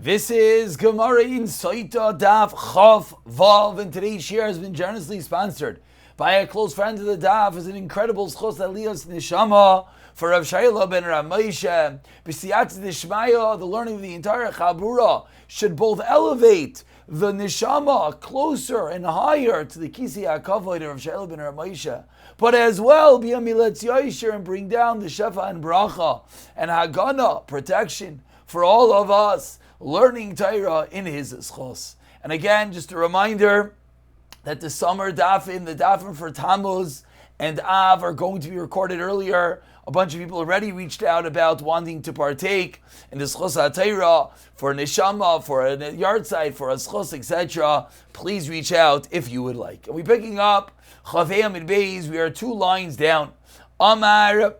This is Gemara in Sotah Daf Chav Vav, and today's share has been generously sponsored by a close friend of the Daf. Is an incredible schos aliyos neshama for Rav Shayla ben Rav Moshe. B'siyat d'shmaya, the learning of the entire Chabura should both elevate the neshama closer and higher to the Kisi HaKavod of Rav Shayla ben Rav Moshe, but as well be a miletz yosher and bring down the shefa and bracha and hagana, protection for all of us learning Torah in his schos. And again, just a reminder that the summer dafim, the dafim for Tammuz and Av are going to be recorded earlier. A bunch of people already reached out about wanting to partake in the schos HaTorah for a neshama, for a yard site, for a schos, etc. Please reach out if you would like. And we're picking up Chavei Amid Beis. We are 2 lines down. Amar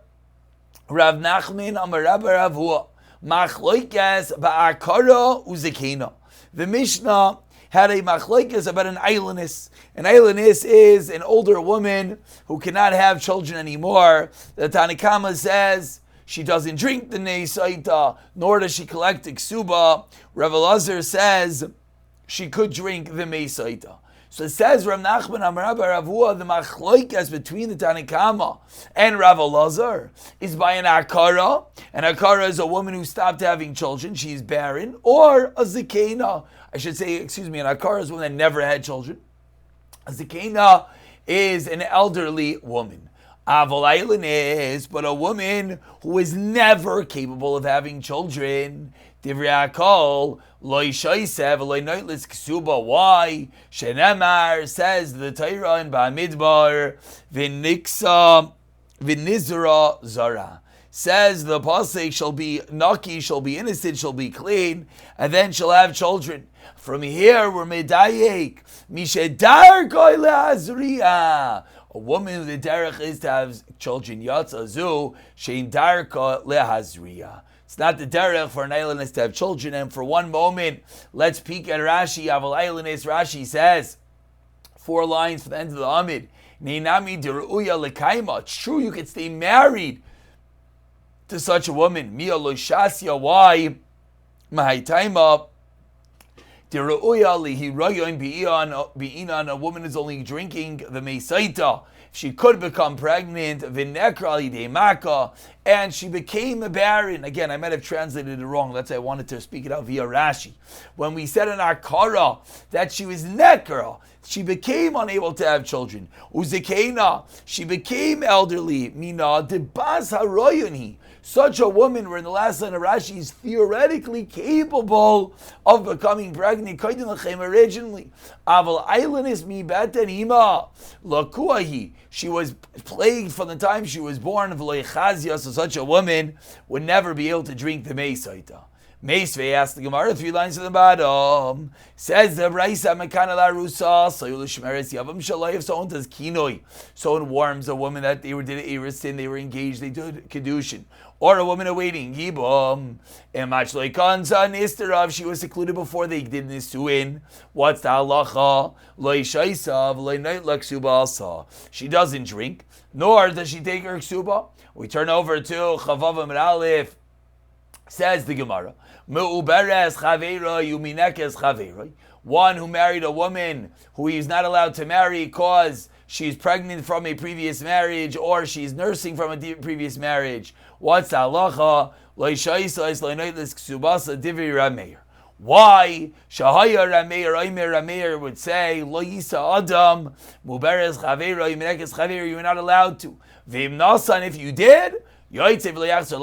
Rav Nachman, Amar Rabba Rav Hua. Machloikes ba'akara uzekena. The Mishnah had a machloikes about an ailonis. An ailonis is an older woman who cannot have children anymore. The Tanakama says she doesn't drink the Sotah, nor does she collect the ksuba. Rav Elazar says she could drink the Sotah. So it says Rav Nachman Amar Rabba Rav Hua, the machloikas between the Tanakama and Rav Elazar is by an akara. An akara is a woman who stopped having children, she's barren, or a zakena. An akara is a woman that never had children. A zakena is an elderly woman. Avol Ailin is but a woman who is never capable of having children. Divrei Akol loy shaisev loy noitlis ksuba. Why? Shenemar, says the Torah in Bamidbar, v'niksa v'nizra zara. Says the pasuk, shall be naki, shall be innocent, shall be clean, and then she'll have children. From here we're medayek mishedar koi le'azriya. A woman, the derech is to have children. Yatzazu shein darka lehazriya. It's not the derech for an ailonis to have children. And for one moment, let's peek at Rashi. Aval ailonis, Rashi says, 4 lines for the end of the Amid. Neinami deruya lekaima. It's true, you could stay married to such a woman. Mia lo shasya. Why? Mahaitaima. Deruya lihirayon bi'inan. A woman is only drinking the Sotah. She could become pregnant, v'nekra lidemaka, and she became a barren. Again, I might have translated it wrong. That's why I wanted to speak it out via Rashi. When we said in Akara that she was nekra, she became unable to have children. Uzekena, she became elderly. Mina debas haroyoni. Such a woman, where in the last line of Rashi, is theoretically capable of becoming pregnant. Originally, Aval Ailanis mi betanima lakuahi. She was plagued from the time she was born. So such a woman would never be able to drink the Sotah. Meisvei asked the Gemara 3 lines to the bottom. Says the Raisa Mekana La Rusa, Soyul Shmeres Yavam Shalai. If someone does kinoi, someone warms a woman that they did Erisin, they were engaged, they did Kedushin, or a woman awaiting Yibam, and Machloi Kanza Nisterav, she was secluded before they did Nisuin. What's the halacha? Loi Shaisav, Loi Night Laksuba Asa. She doesn't drink, nor does she take her ksuba. We turn over to Chavav Amar Aleph. Says the Gemara, Me'uberes chaveira yuminekes chaveira. One who married a woman who he is not allowed to marry because she's pregnant from a previous marriage or she's nursing from a previous marriage. What's the halacha? Lo shaisais lo noitlis ksubasa divri rameir. Why? Shahaya rameir, Omer rameir would say, Lo yisa adam, Muberes chaveira yuminekes chaveira, you're not allowed to. Vim nasan, if you did, you have to divorce her.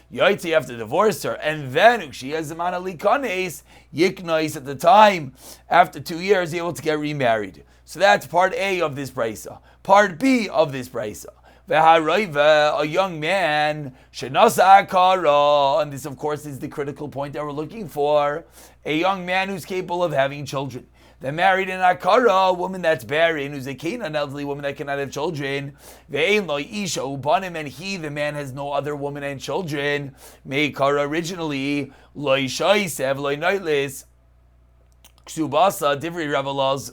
You have to divorce her. And then she has the manalikanes, yiknais at the time, after 2 years, able to get remarried. So that's part A of this brisa. Part B of this brisa. A young man, shenasa akara, and this of course is the critical point that we're looking for. A young man who's capable of having children. They're married in Akara, a woman that's barren, who's a Canaan, an elderly woman that cannot have children. Ve'ein lo isha ubanim, and he, the man, has no other woman and children. Me'ikara originally, lo isha isev, lo noitlis, ksubasa, divrei ravalaz,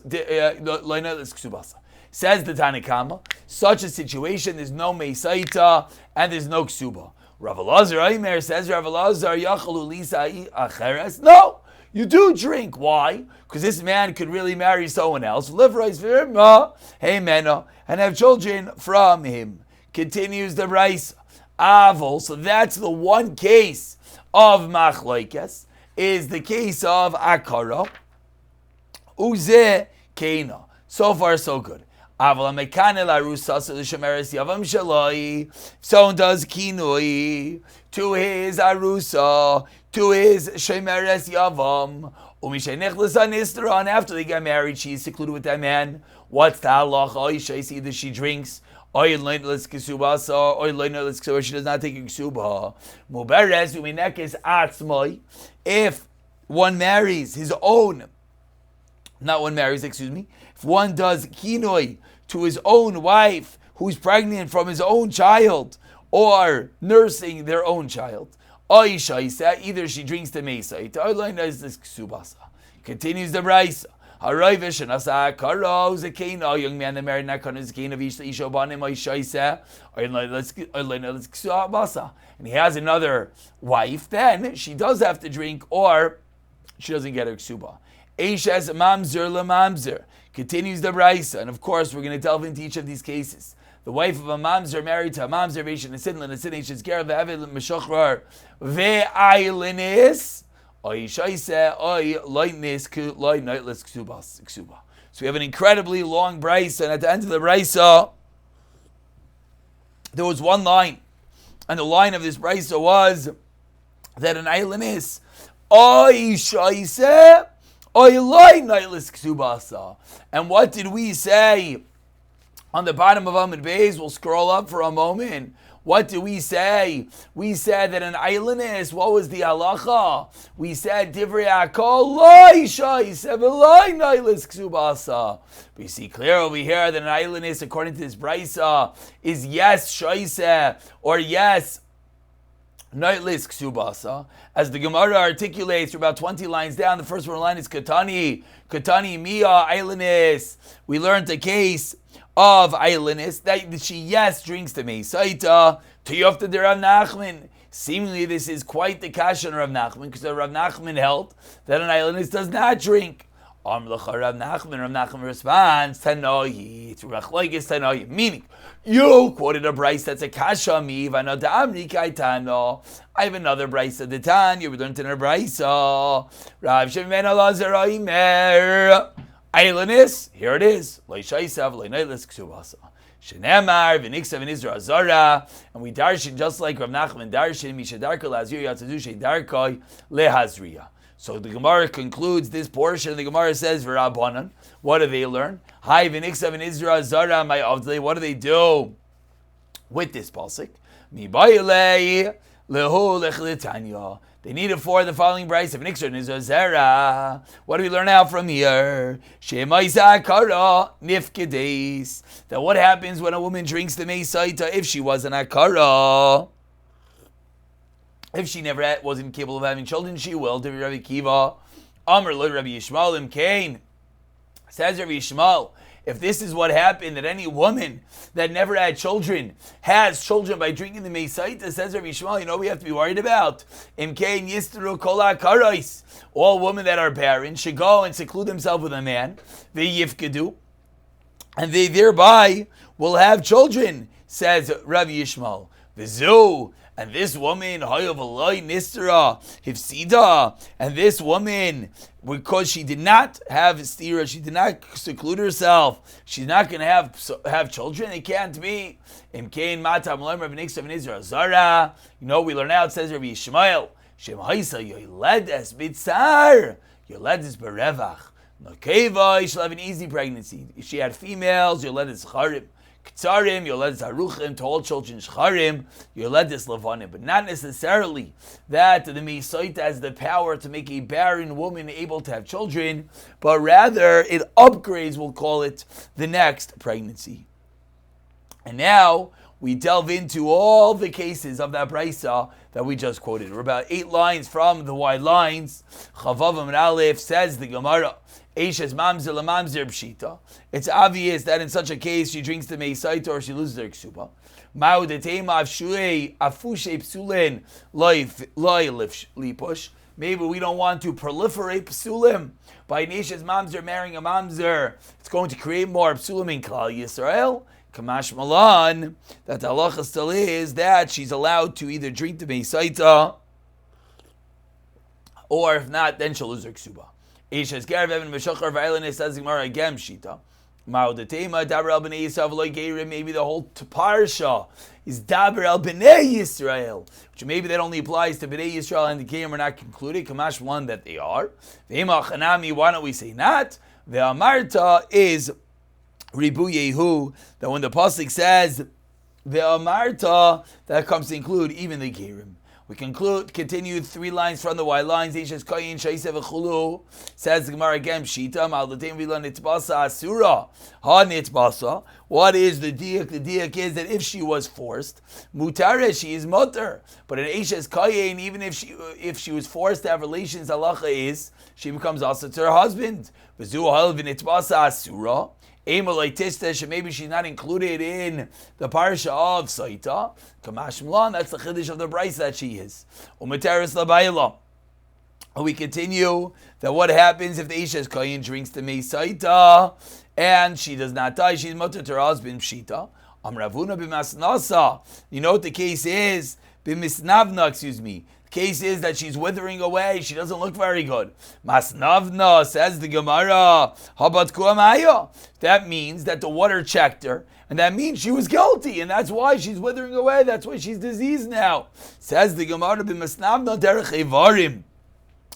lo noitlis ksubasa. Says the Tanakama, such a situation, there's no Sotah and there's no ksuba. Rav Elazar Aimer says, Rav Elazar, Yachalu Lisa Acheres. No, you do drink. Why? Because this man could really marry someone else, live right for him, and have children from him. Continues the Brisa. Avol, so that's the one case of Machlokes, is the case of Akara. Uze Keina. So far, so good. If someone does kinui to his arusa, to his shemeres yavam, and after they get married, she's secluded with that man. What's the halacha? Either she drinks, or she does not take ksuba. If one marries his own, not one marries, excuse me. If one does kinoi to his own wife who's pregnant from his own child or nursing their own child, either she drinks the mesa, continues the Brisa. A young man that married and he has another wife, then she does have to drink or she doesn't get her ksuba. Eishes mamzer lemamzer. Continues the Brisa, and of course we're going to delve into each of these cases. The wife of a mamzer married to a mamzer v'ishin nesidlan nesidlan ishes ger ve'avid meshochrar ve'aylinis oy shaise oy loynis loy nightless ksuba. So we have an incredibly long Brisa, and at the end of the Brisa there was one line, and the line of this Brisa was that an aylinis oy shaise. And what did we say on the bottom of Amud Beis? We'll scroll up for a moment. What did we say? We said that an aylinis, what was the halacha? We said divrei hakol loy shaiseh v'loy nailis ksubasa. We see clear over here that an aylinis, according to this Brisa, is yes shaiseh or yes Nightlis ksubasa, as the Gemara articulates for about 20 lines down. The first one line is Katani Mia Ailenis. We learned the case of Ailenis that she drinks the Meisaita to Yofta de Rav Nachman. Seemingly this is quite the kasha on Rav Nachman, because Rav Nachman held that an Ailenis does not drink. Rav Nachman responds, Tanohi, it's Rachloikis Tanohi, meaning, you quoted a Brisa that's a kasha mi, I have another Brisa, the Tanya, we learned in a Brisa, Rav Shimon Elazar Aimer, Ailenis, here it is, Leishaisav, Leinailis Ksubasa. Shenemar, V'niksav in Israel Zara, and we darshin just like Rav Nachman darshin, Mishadarka Lazir Yatzadushe Darkoi Lehazriya. So the Gemara concludes this portion. The Gemara says, "V'Rabbanan, what do they learn? Hi, v'niksav in Israel zara my avdei. What do they do with this pasuk? Mi ba'ilei lehu lechlitanya. They need it for the following Brisa. V'niksav in Israel zara. What do we learn out from here? Shemaisa akara nifkedes. That what happens when a woman drinks the meisaita if she was an akara? If she never wasn't capable of having children, she will. To Rabbi Kiva, Amr lo Rabbi Yishmael Imkain. Says Rabbi Yishmael, if this is what happened, that any woman that never had children has children by drinking the Meisaita, says Rabbi Yishmael, you know what we have to be worried about? Imkain Yistru Kol HaKarais. All women that are barren should go and seclude themselves with a man. They yifkedu, and they thereby will have children, says Rabbi Yishmael. V'zu. And this woman, and this woman, because she did not have stira, she did not seclude herself, she's not going to have children. It can't be. You know, we learn out, it says Rabbi Yishmael, Yoledes berevach. Nokeva, she'll have an easy pregnancy. If she had females, Yoledes charim. Ketzarim, Yoledes Haruchim, to all children, Shcharim, Yoledes Lavanim. But not necessarily that the Meisaita has the power to make a barren woman able to have children, but rather it upgrades, we'll call it, the next pregnancy. And now we delve into all the cases of that brisa that we just quoted. We're about 8 lines from the wide lines. Chavav and Aleph says the Gemara, Eishes mamzer lemamzer b'shita. It's obvious that in such a case she drinks the meisaita or she loses her ksuba. Ma'u detema afushe psulin loy lipush. Maybe we don't want to proliferate psulim. By Eishes mamzer marrying a mamzer, it's going to create more psulim in Klal Yisrael. Kamash Malan, that the halacha still is that she's allowed to either drink the meisaita, or if not, then she'll lose her ksuba. Eishes Gerav Evan Meshachar V'Eilen says Gemara again Shita. Ma'odetema Daber El Bnei Yisrael V'Lo Geirim. Maybe the whole parsha is Daber El Bnei Yisrael, which maybe that only applies to Bnei Yisrael and the Geirim are not concluded. Kamash Malan that they are. V'Ema Chanami. Why don't we say not? The Amarta is Ribu Yehu, that when the pasuk says the Amarta, that comes to include even the Gerim. We continue 3 lines from the wide lines. Eishes Kayin Shaisev Chulu says the Gemara again. Shita Mal Datim Vila Nitbasa Asura Ha Nitbasa. What is the diak? The diak is that if she was forced, Mutare, she is mutter. But in Eishes Kayin, even if she was forced to have relations, halacha is she becomes also to her husband. V'zu Hal V'Nitbasa Asura. Maybe she's not included in the parsha of Sotah. Kamash Mlan, that's the chiddush of the brisa that she is. Umateris labayla. We continue that what happens if the Eishes Kayin drinks the meisaita and she does not die, she's mutter to her husband pshita. Amravuna b'masnasa. You know what the case is? B'misnavna, Case is that she's withering away. She doesn't look very good. Masnavna, says the Gemara. Habat kuamaya. That means that the water checked her, and that means she was guilty, and that's why she's withering away. That's why she's diseased now. Says the Gemara, b'masnavna derech evarim.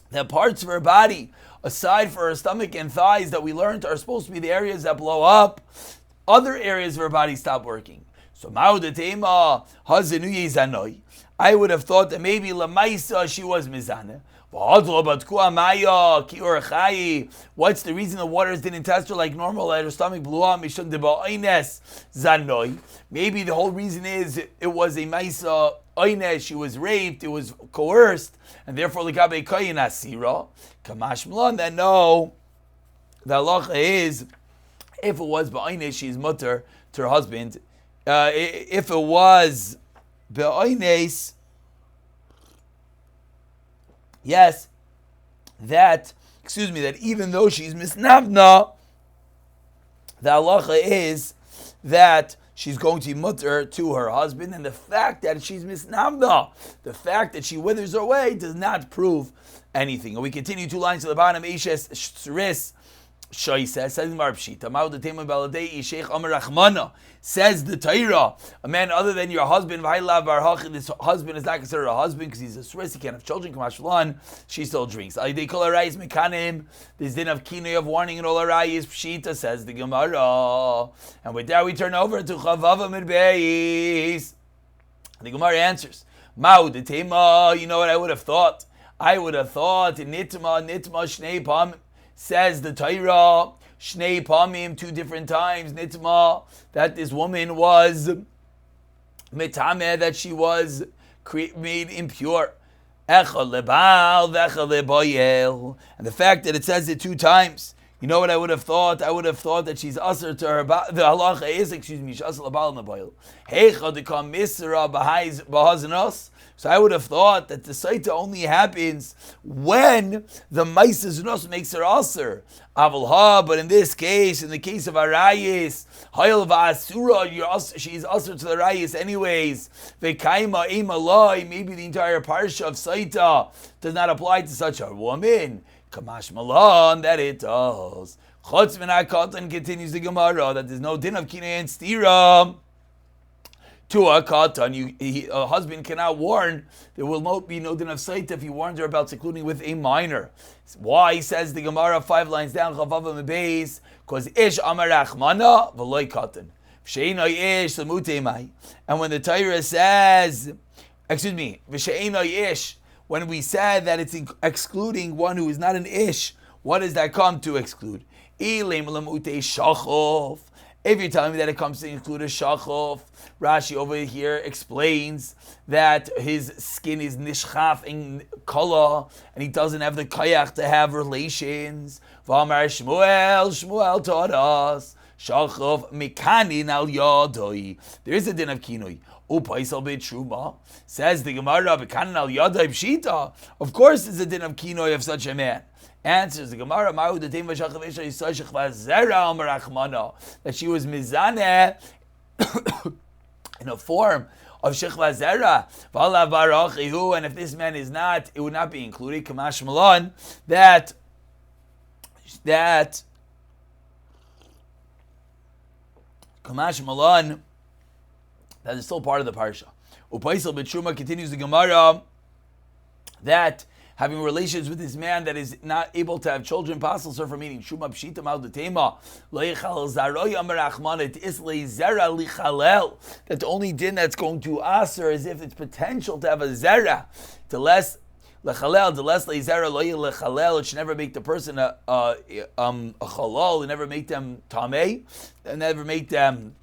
The parts of her body, aside for her stomach and thighs that we learned are supposed to be the areas that blow up, other areas of her body stop working. So ma'udatema hazenuye zanoi. I would have thought that maybe Lamaisa she was Mizana. What's the reason the waters didn't test her like normal, that her stomach blew up? Maybe the whole reason is it was a Maisa Oines, she was raped, it was coerced, and therefore Likabe Kayin Asira. Kamash Mlan, that no, the halacha is if it was Ba'oines, she's mutter to her husband. If it was Be'oines, yes, that even though she's misnavna, the halacha is that she's going to be mutter to her husband, and the fact that she's misnavna, the fact that she withers away, does not prove anything. And we continue 2 lines to the bottom. Eishes Shris Shaisa says Mar Pshita Ma'udatema Baladei Sheikh Amar Rachmana, says the Torah, a man other than your husband, this husband is not considered a husband because he's a Swiss, he can't have children. Kamashlan, she still drinks. They call her Rayis Mekanim. This din of kinoi of warning and all her Rayis Pshita, says the Gemara. And with that we turn over to Chavava Midbeis. The Gemara answers, Ma'udatema, you know what I would have thought? I would have thought Nitma Shnei Pam. Says the Torah, Shnei Pamim, 2 different times, Nitma, that this woman was Metameh, that she was made impure. Echad lebal, v'echad lebayel. And the fact that it says it 2 times, you know what I would have thought? I would have thought that she's usher to her, the halacha is, she's usher lebal lebayel. Heichad dekam misra b'hazanos. So I would have thought that the Sotah only happens when the Maisa Zunos makes her Aser. Avalha, but in this case, in the case of Arayis, Hayel Va'asura, she's Aser to the Arayis anyways. Vekaima Eimalai, maybe the entire parsha of Sotah does not apply to such a woman. Kamash Malan, that it does. Chutz min HaKatan, continues the Gemara, that there's no din of Kinei and Stira. To a katan, a husband cannot warn. There will be no din of Sotah if he warns her about secluding with a minor. Why, says the Gemara 5 lines down, Chavava Mebeis, because ish amar rachmana v'loy katan. V'she'enoi ish l'mutei mai. And when the Torah says, v'she'enoi ish, when we said that it's excluding one who is not an ish, what does that come to exclude? Ilem l'mutei shachov. If you're telling me that it comes to include a shachov, Rashi over here explains that his skin is nishchaf in kala, and he doesn't have the kayach to have relations. V'amar Shmuel taught us, shachov mikanin al yadoi. There is a din of kinoi. Upaisal b'truma, says the Gemara, mikanin al yadoi pshita. Of course there's a din of kinoi of such a man. Answers the Gemara, that she was mizaneh in a form of shechva zera, and if this man is not, it would not be included. Kamash Malon, that Kamash Malon, that is still part of the parsha. Upaisal b'truma, continues the Gemara, that having relations with this man that is not able to have children, possible for meaning Shuma Pshita Maldutema, Leichal Zaroy Amarachman, Islay Zera Lichalel. That the only din that's going to aser is if it's potential to have a Zera. To less Lechalel, the less Zera Loy Lechalel, it should never make the person a Chalal, and never make them Tameh, and never make them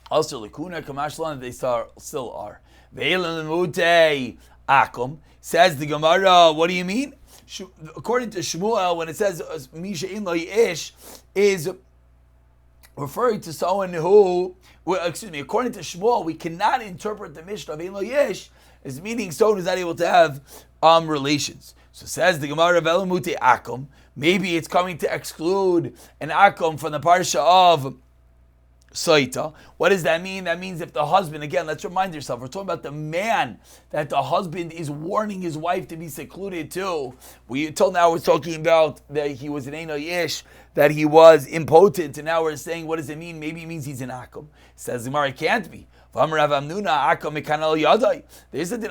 also Lakuna, Kamashlan, they still are. Ve'elan Mute Akum. Says the Gemara, what do you mean? According to Shmuel, when it says Misha in lo ish, is referring to someone who, according to Shmuel, we cannot interpret the Mishnah of in lo ish as meaning someone who's not able to have relations. So says the Gemara, Velamute Akum, maybe it's coming to exclude an Akum from the parsha of Sotah. What does that mean? That means if the husband, again, let's remind yourself, we're talking about the man that the husband is warning his wife to be secluded to. Till now we're talking about that he was an Eino Yish, that he was impotent, and now we're saying, what does it mean? Maybe it means he's an Akum. Says Gemara, it can't be. There's a din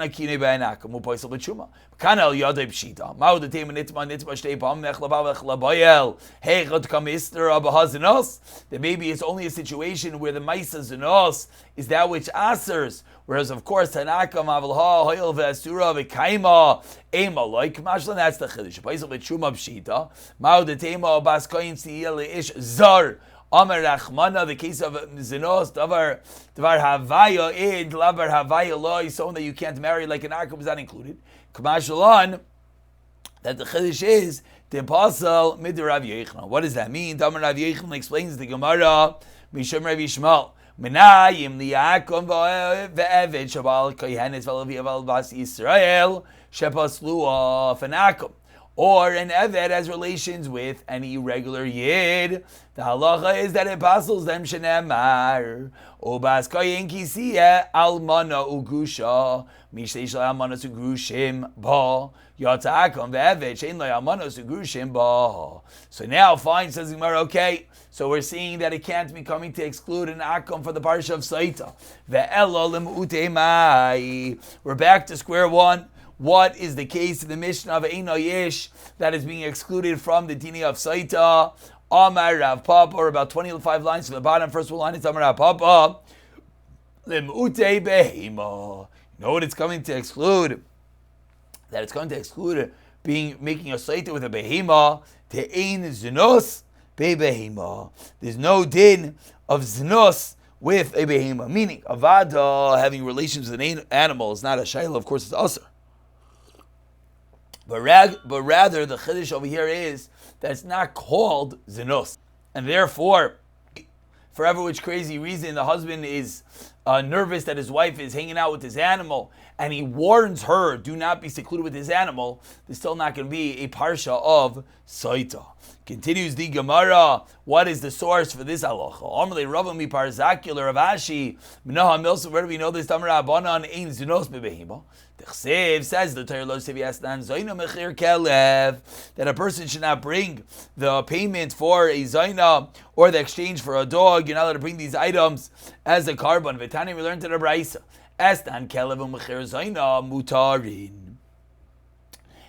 akine by an Akum, upoisel b'tshuma. Kanal yadai pshita. Ma'u the tema nitma shtei pam nechlaba v'chlabayel. Hey, chod kam ister abahazinos. Then maybe it's only a situation where the maisa zinos is that which asers. Whereas, of course, Tanakam avalha hoyel ve'asura v'kaima ema like mashlan. That's the chiddush. Upoisel b'tshuma pshita. Ma'u the tema baskoyin siyel ish zar. Amar Rachmana, the case of Zinos, Davar Havaya Id, Lavar Havaya Loi, someone that you can't marry like an Akum is not included. Kamashalon, that the Chiddush is the apostle Midr Rav Yechon. What does that mean? Damar Rav Yechon explains the Gemara, Mishum Rav Yishmael, Menayim Liakum Ve'evid Shabal Kohenes Valav Bas Yisrael Shepaslu of an Akum. Or an Eved has relations with any irregular Yid. The halacha is that it passes them shenemar. Ubas koyin kisiyeh almana ugusha. Mishleish almana sugrushim ba. Yata'akom ve'eved shein lo almana sugrushim ba. So now, fine, says Gemara, okay. So we're seeing that it can't be coming to exclude an akom for the parsha of Sotah. Ve'elo lem'utei mai. We're back to square one. What is the case in the Mishnah of Eino Yish that is being excluded from the Dini of Sotah? Amar Rav Papa, or about 25 lines to the bottom. First line is Amar Rav Papa. Lim'utei behema. You know what it's coming to exclude? That it's going to exclude making a Sotah with a behema. Te'ein zinos behema. There's no din of zinos with a behema. Meaning, avada, having relations with an animal, is not a shayla. Of course, it's aser. But rather, the chiddush over here is that it's not called zinos. And therefore, for ever which crazy reason, the husband is nervous that his wife is hanging out with his animal, and he warns her, do not be secluded with his animal, there's still not going to be a parsha of Sotah. Continues the Gemara, what is the source for this halacha? Amalei Rava mi parzakular of Ashi, Minaha Milsa, where do we know this? Tamar Abanan ein zinos bebehima. Techsev says the Torah lo sevi asnan zayna mechir kelev, that a person should not bring the payment for a zayna or the exchange for a dog. You're not allowed to bring these items as a carbon. V'tani, we learned to the Braisa. Asnan kelev u'mechir zayna mutarin.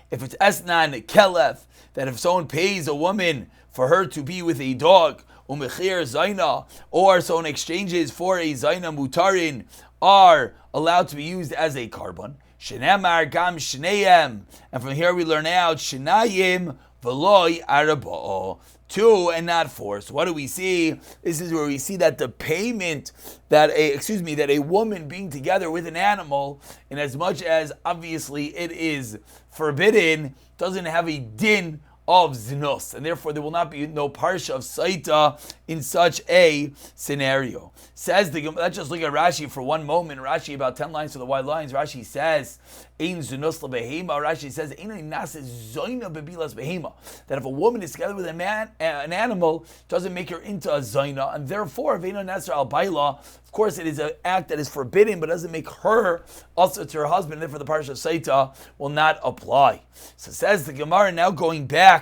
If it's asnan kelev, that if someone pays a woman for her to be with a dog, umechir zaina, or someone exchanges for a zaina mutarin, are allowed to be used as a carbon. Shenemar gam shneim, and from here we learn out shenayim v'loi araba'o. 2 and not 4. So what do we see? This is where we see that the payment that a woman being together with an animal, in as much as obviously it is forbidden, doesn't have a din of zinos, and therefore there will not be no parsha of Sotah in such a scenario. Says let's just look at Rashi for one moment. Rashi, about 10 lines to the wide lines. Rashi says, "Ein zinos lebehema." Rashi says, "Ein nases zoina bebilas behema." That if a woman is together with an animal, doesn't make her into a zoina, and therefore veina nasser al baila. Of course, it is an act that is forbidden, but doesn't make her also to her husband. And therefore, the parsha of Sotah will not apply. So says the Gemara. Now going back,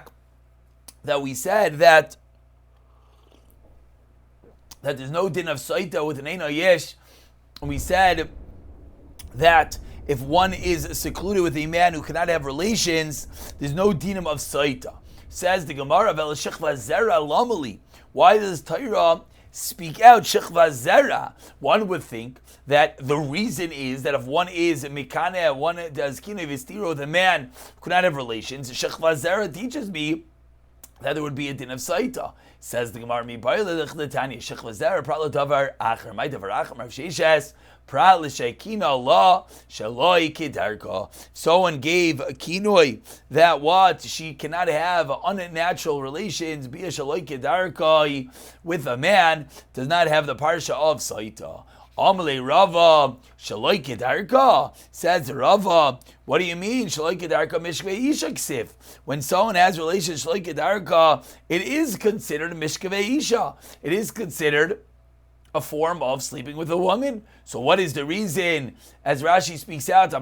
that we said that there's no din of Sotah with an Ein Yesh, and we said that if one is secluded with a man who cannot have relations, there's no dinim of Sotah. Says the Gemara, why does Torah speak out Shechva Zera? One would think that the reason is that if one is Mikane, one does Kino Vistiro, the man could not have relations. Shechva Zera teaches me that there would be a din of Sotah. Says the Gemara, Mi Baile Lechdetani, Shechva Zera, Pratla Davar Acher, My Davar Acher, Rav Sheshes, Pratla Shekina Allah, Shaloi Kedarka. Someone gave a kinoi that what? She cannot have unnatural relations, be a Shaloi Kedarka with a man, does not have the parsha of Sotah. Amalei Rava, Shaloi Kedarka, says Rava, what do you mean? Shaloi Kedarka Mishkvei Isha Ksif. When someone has relations, Shaloi Kedarka, it is considered Mishkvei Isha. It is considered a form of sleeping with a woman. So what is the reason? As Rashi speaks out,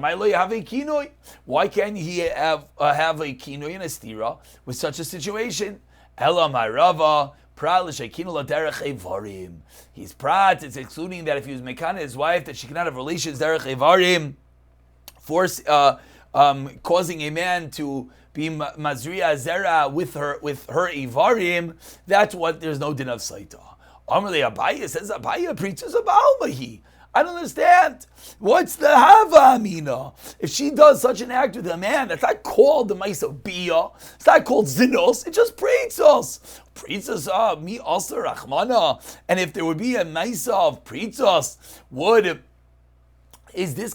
why can't he have a kinoi and a stira with such a situation? Ela Rava. He's prat. It's excluding that if he was mekana his wife, that she cannot have relations derech evarim, causing a man to be mazriya zera with her evarim. That's what there's no din of Sotah. Amarle Abaya says Abaya preaches about Mahi. I don't understand. What's the Hava Amina? If she does such an act with a man, that's not called the Maisa Bia. It's not called Zinos. It just Pritzos. Pritzos, mi also Rachmana. And if there would be a Maisa of Pritzos, is this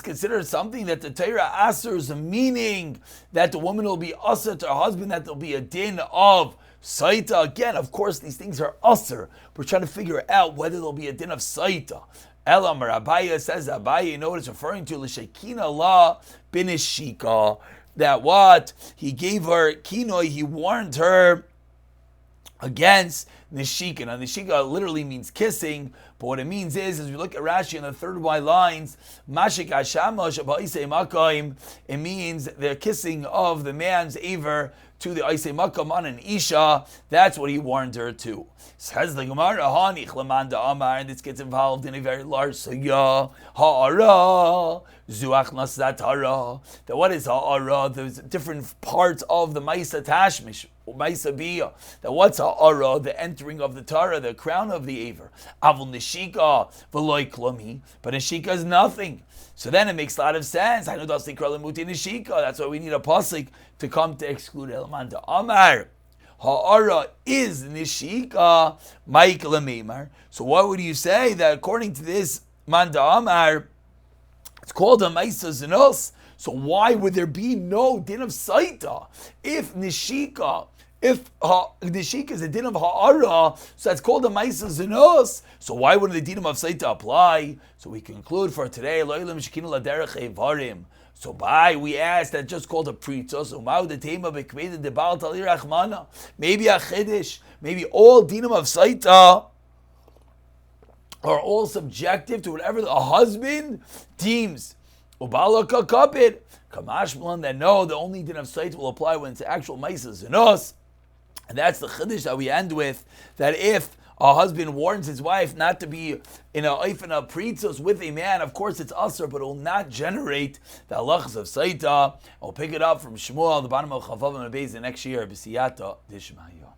considered something that the Torah asers, meaning that the woman will be asr to her husband, that there'll be a din of Sotah? Again, of course, these things are usr. We're trying to figure out whether there'll be a din of Sotah. Elam Abaya says Abaya, you know what it's referring to? L'shekina la binishika. That what? He gave her kinoi, he warned her against Nishika. Now, Nishika literally means kissing, but what it means is, as we look at Rashi in the third Y lines, Mashik Ashamash Ba'isei Makayim, it means the kissing of the man's aver to the Isei Makam on an Isha. That's what he warned her to. Says the Gemara, Hanich Lamanda Amar, and this gets involved in a very large sugya. Ha'ara, Zuach Nasatara. That what is Ha'ara? There's different parts of the Maisa Tashmish, Maisa Bia. That what's Ha'ara? The entering of the Tara, the crown of the Aver. Avul Nishika, Veloy Klami. But Nishika is nothing. So then it makes a lot of sense. I know that's the Kralamuti Nishika. That's why we need a pasuk to come to exclude Elamanda Amar. Ha'ara is Nishika, Mike Lamimar. So what would you say that according to this Manda Amar, it's called a Maisa Zinos? So why would there be no din of Sotah? If Nishika is a din of Ha'ara, so that's called a Maisa Zinos. So why wouldn't the din of Sotah apply? So we conclude for today, Lo'ilim Shekinu Laderech Evarim. So we asked that just called a pritzos. Maybe a chiddush, maybe all dinim of Sotah are all subjective to whatever a husband deems. Ubala kakapit kamashmalan, that no, the only din of Sotah will apply when it's actual ma'aseh zinos, and that's the chiddush that we end with. That if a husband warns his wife not to be in a oifena pritzos with a man, of course it's usher, but it will not generate the halachas of Sotah. We'll pick it up from Shmuel, the bottom of Chavav and Beis, the next year, B'siyata Dishmaya.